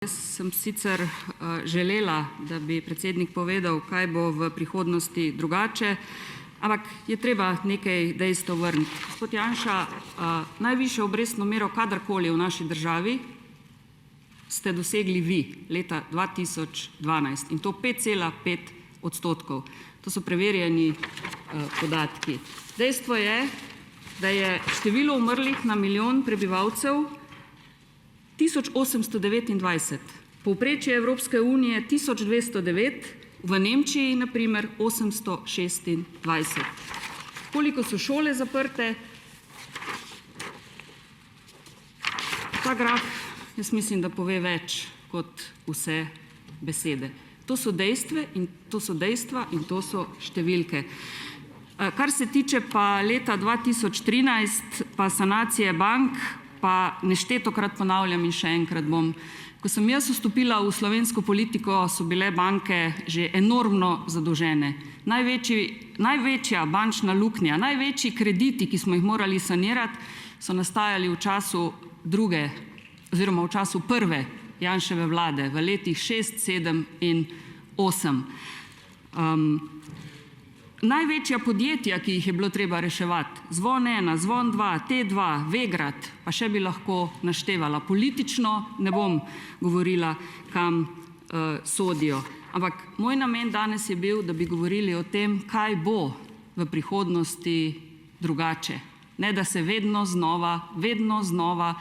Jaz sem sicer želela, da bi predsednik povedal, kaj bo v prihodnosti drugače, ampak je treba nekaj dejstev vrniti. Gospod Janša, najvišjo obrestno mero kadarkoli v naši državi ste dosegli vi leta 2012 in to 5,5 %. To so preverjeni podatki. Dejstvo je, da je število umrlih na milijon prebivalcev 1829, povprečje Evropske unije 1209, v Nemčiji na primer 826. Koliko so šole zaprte? Ta graf, jaz mislim, da pove več kot vse besede. To so dejstva in to so številke. Kar se tiče pa leta 2013 pa sanacije bank, pa neštetokrat ponavljam in še enkrat bom. Ko sem jaz vstopila v slovensko politiko, so bile banke že enormno zadolžene. Največja bančna luknja, največji krediti, ki smo jih morali sanirati, so nastajali v času druge oziroma v času prve Janševe vlade v letih 6, 7 in 8. Največja podjetja, ki jih je bilo treba reševati, Zvon 1, Zvon 2, T2, Vegrad, pa še bi lahko naštevala. Politično ne bom govorila, kam sodijo. Ampak moj namen danes je bil, da bi govorili o tem, kaj bo v prihodnosti drugače. Ne, da se vedno znova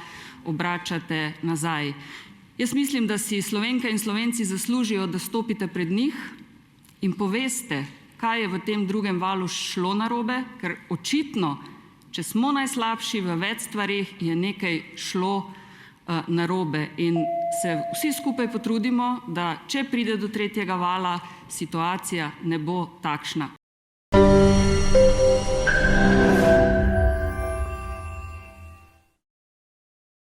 obračate nazaj. Jaz mislim, da si Slovenke in Slovenci zaslužijo, da stopite pred njih in poveste, kaj je v tem drugem valu šlo narobe, ker očitno, če smo najslabši v več stvareh, je nekaj šlo narobe in se vsi skupaj potrudimo, da če pride do tretjega vala, situacija ne bo takšna.